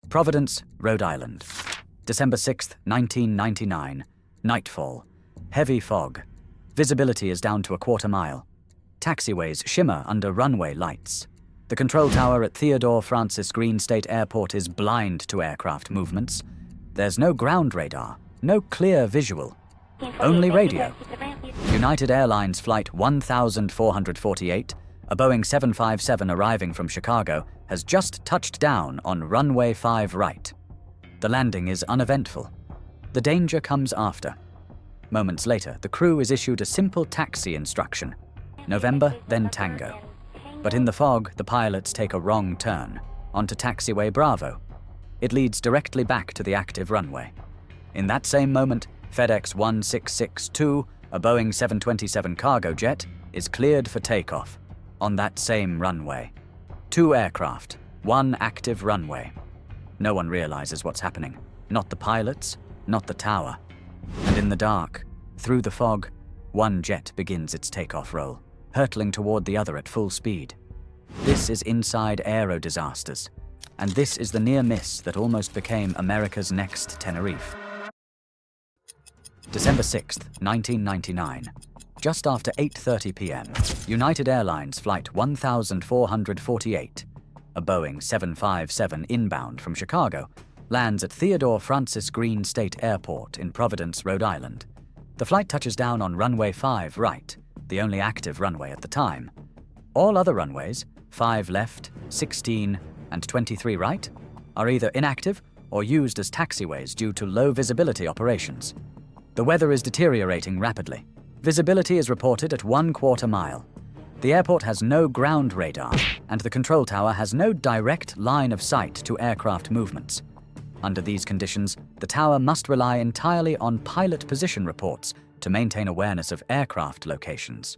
Providence, Rhode Island. December 6, 1999. Nightfall. Heavy fog. Visibility is down to a quarter mile. Taxiways shimmer under runway lights. The control tower at Theodore Francis Green State Airport is blind to aircraft movements. There's no ground radar, no clear visual, only radio. United Airlines Flight 1448, a Boeing 757 arriving from Chicago, has just touched down on runway 5 right. The landing is uneventful. The danger comes after. Moments later, the crew is issued a simple taxi instruction: November, then Tango. But in the fog, the pilots take a wrong turn, onto taxiway Bravo. It leads directly back to the active runway. In that same moment, FedEx 1662, a Boeing 727 cargo jet, is cleared for takeoff, on that same runway. 2 aircraft, 1 active runway. No one realizes what's happening. Not the pilots, not the tower. And in the dark, through the fog, 1 jet begins its takeoff roll, hurtling toward the other at full speed. This is inside aero disasters, and this is the near miss that almost became America's next Tenerife. December 6, 1999. Just after 8:30 p.m., United Airlines Flight 1448, a Boeing 757 inbound from Chicago, lands at Theodore Francis Green State Airport in Providence, Rhode Island. The flight touches down on runway 5 right, the only active runway at the time. All other runways, 5 left, 16, and 23 right, are either inactive or used as taxiways due to low visibility operations. The weather is deteriorating rapidly. Visibility is reported at 1/4 mile. The airport has no ground radar, and the control tower has no direct line of sight to aircraft movements. Under these conditions, the tower must rely entirely on pilot position reports to maintain awareness of aircraft locations.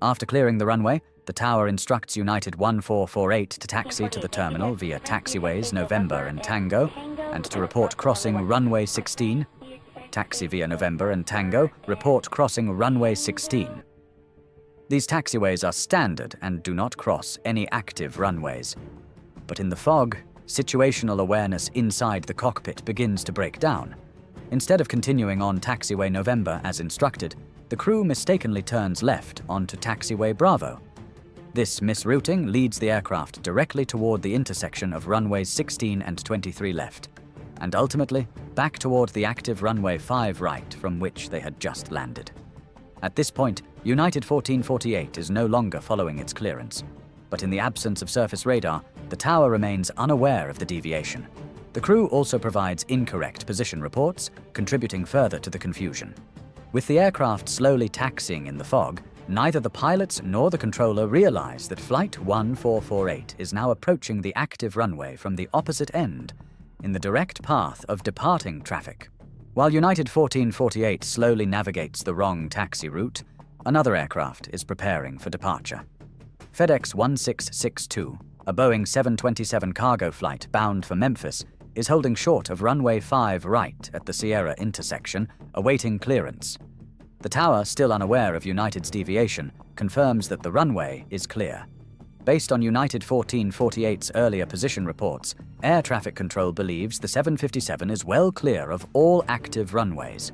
After clearing the runway, the tower instructs United 1448 to taxi to the terminal via taxiways November and Tango, and to report crossing runway 16. Taxi via November and Tango, report crossing runway 16. These taxiways are standard and do not cross any active runways. But in the fog, situational awareness inside the cockpit begins to break down. Instead of continuing on taxiway November as instructed, the crew mistakenly turns left onto taxiway Bravo. This misrouting leads the aircraft directly toward the intersection of runways 16 and 23 left, and ultimately back toward the active runway 5 right from which they had just landed. At this point, United 1448 is no longer following its clearance, but in the absence of surface radar, the tower remains unaware of the deviation. The crew also provides incorrect position reports, contributing further to the confusion. With the aircraft slowly taxiing in the fog, neither the pilots nor the controller realize that Flight 1448 is now approaching the active runway from the opposite end, in the direct path of departing traffic. While United 1448 slowly navigates the wrong taxi route, another aircraft is preparing for departure. FedEx 1662, a Boeing 727 cargo flight bound for Memphis, is holding short of runway 5 right at the Sierra intersection, awaiting clearance. The tower, still unaware of United's deviation, confirms that the runway is clear. Based on United 1448's earlier position reports, air traffic control believes the 757 is well clear of all active runways.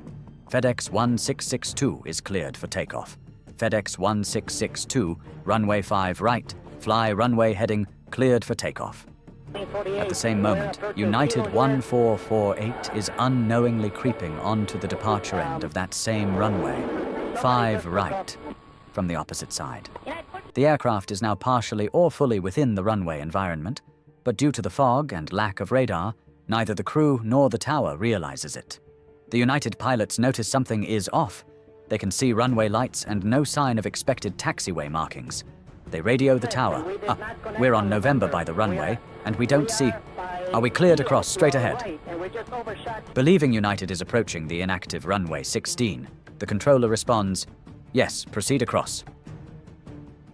FedEx 1662 is cleared for takeoff. FedEx 1662, runway 5 right, fly runway heading, cleared for takeoff. At the same moment, United 1448 is unknowingly creeping onto the departure end of that same runway, 5 right, from the opposite side. The aircraft is now partially or fully within the runway environment, but due to the fog and lack of radar, neither the crew nor the tower realizes it. The United pilots notice something is off. They can see runway lights and no sign of expected taxiway markings. They radio the tower. We're on November by the runway, and we don't see... Are we cleared across straight ahead? Believing United is approaching the inactive runway 16, the controller responds, yes, proceed across.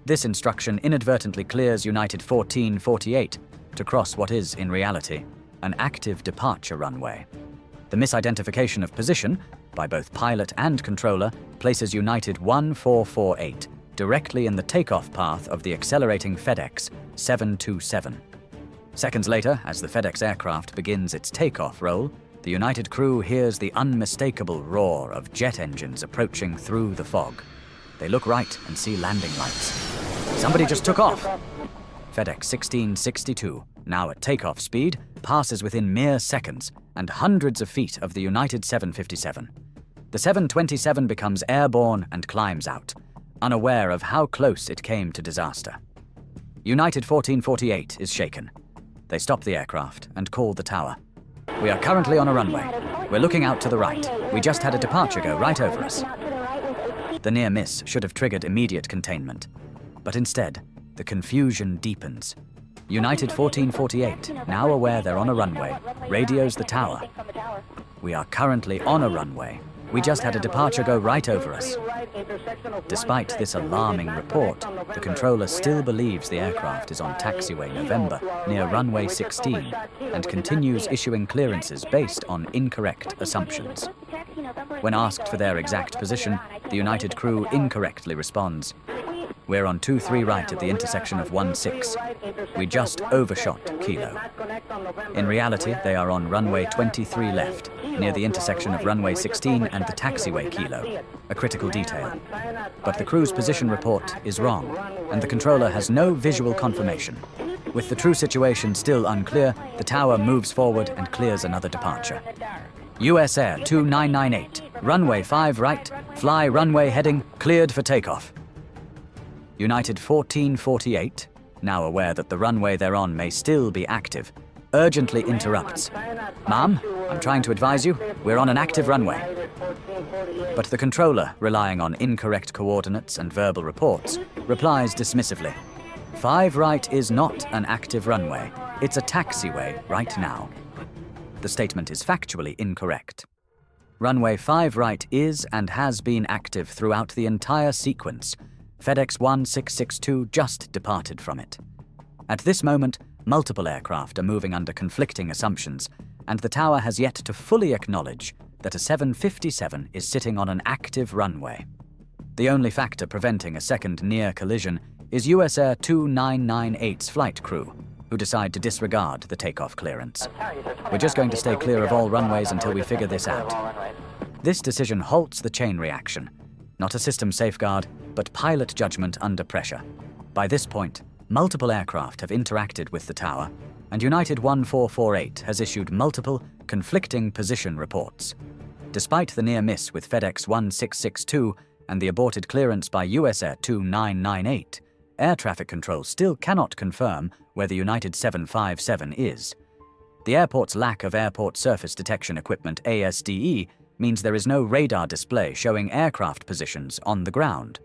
This instruction inadvertently clears United 1448 to cross what is, in reality, an active departure runway. The misidentification of position, by both pilot and controller, places United 1448 directly in the takeoff path of the accelerating FedEx 727. Seconds later, as the FedEx aircraft begins its takeoff roll, the United crew hears the unmistakable roar of jet engines approaching through the fog. They look right and see landing lights. Somebody just took off! FedEx 1662, now at takeoff speed, passes within mere seconds and hundreds of feet of the United 757. The 727 becomes airborne and climbs out, unaware of how close it came to disaster. United 1448 is shaken. They stop the aircraft and call the tower. We are currently on a runway. We're looking out to the right. We just had a departure go right over us. The near miss should have triggered immediate containment, but instead, the confusion deepens. United 1448, now aware they're on a runway, radios the tower. We are currently on a runway. We just had a departure go right over us. Despite this alarming report, the controller still believes the aircraft is on taxiway November near runway 16 and continues issuing clearances based on incorrect assumptions. When asked for their exact position, the United crew incorrectly responds, "We're on 23 right at the intersection of 16. We just overshot Kilo." In reality, they are on runway 23 left, near the intersection of runway 16 and the taxiway Kilo, a critical detail. But the crew's position report is wrong, and the controller has no visual confirmation. With the true situation still unclear, the tower moves forward and clears another departure. US Air 2998, runway 5 right, fly runway heading, cleared for takeoff. United 1448, now aware that the runway they're on may still be active, urgently interrupts. "Ma'am, I'm trying to advise you, we're on an active runway." But the controller, relying on incorrect coordinates and verbal reports, replies dismissively, "5 right is not an active runway. It's a taxiway right now." The statement is factually incorrect. Runway 5 right is and has been active throughout the entire sequence. FedEx 1662 just departed from it. At this moment, multiple aircraft are moving under conflicting assumptions, and the tower has yet to fully acknowledge that a 757 is sitting on an active runway. The only factor preventing a second near collision is US Air 2998's flight crew, who decide to disregard the takeoff clearance. "We're just going to stay clear of all runways until we figure this out." This decision halts the chain reaction, not a system safeguard, but pilot judgment under pressure. By this point, multiple aircraft have interacted with the tower, and United 1448 has issued multiple, conflicting position reports. Despite the near miss with FedEx 1662 and the aborted clearance by US Air 2998, air traffic control still cannot confirm where the United 757 is. The airport's lack of airport surface detection equipment ASDE means there is no radar display showing aircraft positions on the ground.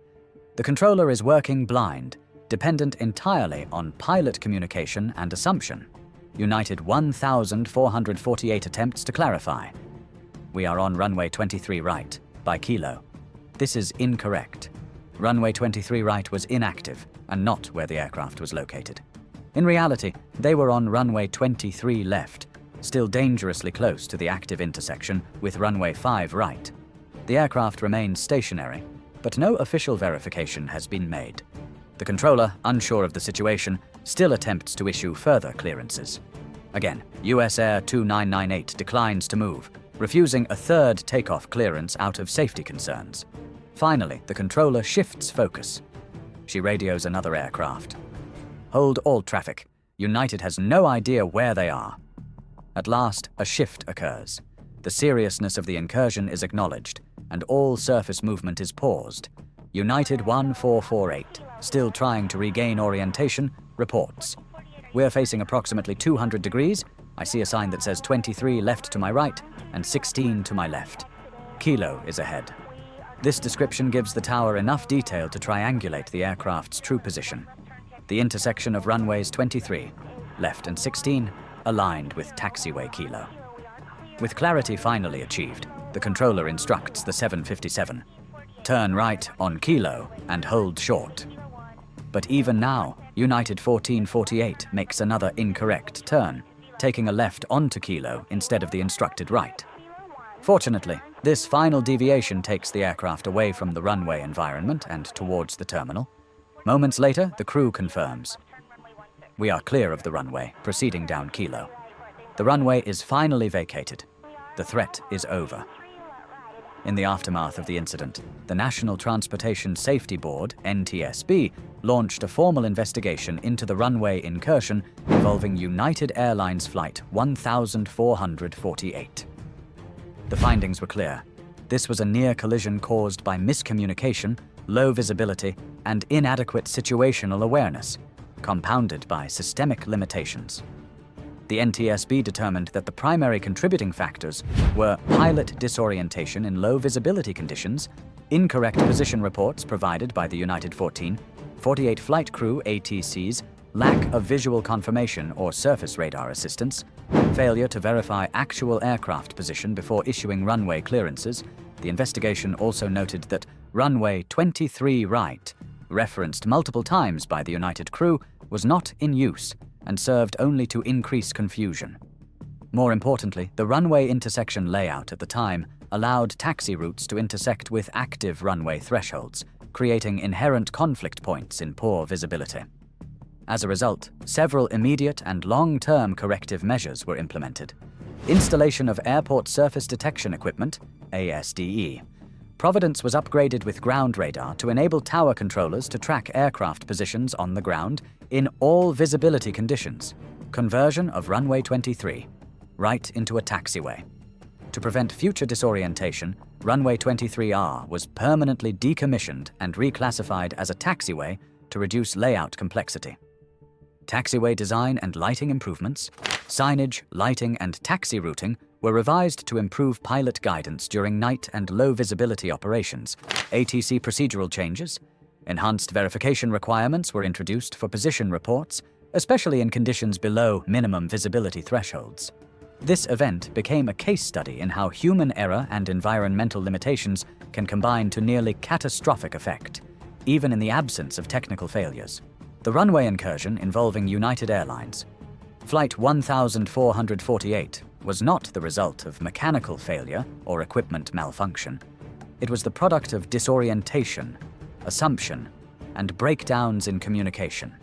The controller is working blind, dependent entirely on pilot communication and assumption. United 1448 attempts to clarify. "We are on runway 23 right, by Kilo." This is incorrect. Runway 23 right was inactive and not where the aircraft was located. In reality, they were on runway 23 left, still dangerously close to the active intersection with runway 5 right. The aircraft remains stationary, but no official verification has been made. The controller, unsure of the situation, still attempts to issue further clearances. Again, US Air 2998 declines to move, refusing a third takeoff clearance out of safety concerns. Finally, the controller shifts focus. She radios another aircraft. "Hold all traffic. United has no idea where they are." At last, a shift occurs. The seriousness of the incursion is acknowledged, and all surface movement is paused. United 1448, still trying to regain orientation, reports. "We're facing approximately 200 degrees. I see a sign that says 23 left to my right and 16 to my left. Kilo is ahead." This description gives the tower enough detail to triangulate the aircraft's true position. The intersection of runways 23, left and 16, aligned with taxiway Kilo. With clarity finally achieved, the controller instructs the 757, "Turn right on Kilo and hold short." But even now, United 1448 makes another incorrect turn, taking a left onto Kilo instead of the instructed right. Fortunately, this final deviation takes the aircraft away from the runway environment and towards the terminal. Moments later, the crew confirms. We are clear of the runway, proceeding down Kilo. The runway is finally vacated. The threat is over. In the aftermath of the incident, the National Transportation Safety Board, NTSB, launched a formal investigation into the runway incursion involving United Airlines Flight 1448. The findings were clear. This was a near collision caused by miscommunication, low visibility, and inadequate situational awareness, compounded by systemic limitations. The NTSB determined that the primary contributing factors were pilot disorientation in low visibility conditions, incorrect position reports provided by the United 48 flight crew ATCs, lack of visual confirmation or surface radar assistance, failure to verify actual aircraft position before issuing runway clearances. The investigation also noted that runway 23 right, referenced multiple times by the United crew, was not in use and served only to increase confusion. More importantly, the runway intersection layout at the time allowed taxi routes to intersect with active runway thresholds, creating inherent conflict points in poor visibility. As a result, several immediate and long-term corrective measures were implemented. Installation of Airport Surface Detection Equipment, ASDE. Providence was upgraded with ground radar to enable tower controllers to track aircraft positions on the ground in all visibility conditions. Conversion of runway 23, right into a taxiway. To prevent future disorientation, runway 23R was permanently decommissioned and reclassified as a taxiway to reduce layout complexity. Taxiway design and lighting improvements, signage, lighting, and taxi routing were revised to improve pilot guidance during night and low visibility operations. ATC procedural changes, enhanced verification requirements were introduced for position reports, especially in conditions below minimum visibility thresholds. This event became a case study in how human error and environmental limitations can combine to nearly catastrophic effect, even in the absence of technical failures. The runway incursion involving United Airlines Flight 1448 was not the result of mechanical failure or equipment malfunction. It was the product of disorientation, assumption, and breakdowns in communication,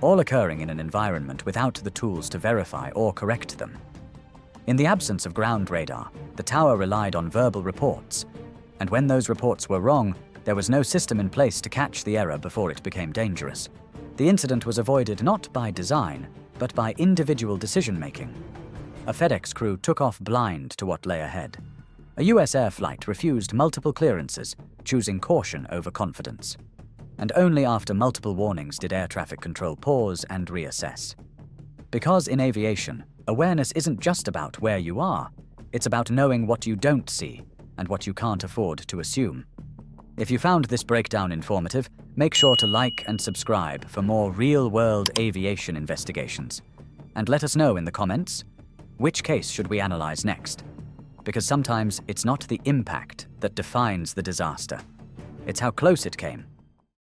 all occurring in an environment without the tools to verify or correct them. In the absence of ground radar, the tower relied on verbal reports, and when those reports were wrong, there was no system in place to catch the error before it became dangerous. The incident was avoided not by design, but by individual decision-making. A FedEx crew took off blind to what lay ahead. A US air flight refused multiple clearances, choosing caution over confidence. And only after multiple warnings did air traffic control pause and reassess. Because in aviation, awareness isn't just about where you are, it's about knowing what you don't see and what you can't afford to assume. If you found this breakdown informative, make sure to like and subscribe for more real-world aviation investigations. And let us know in the comments, which case should we analyze next? Because sometimes it's not the impact that defines the disaster. It's how close it came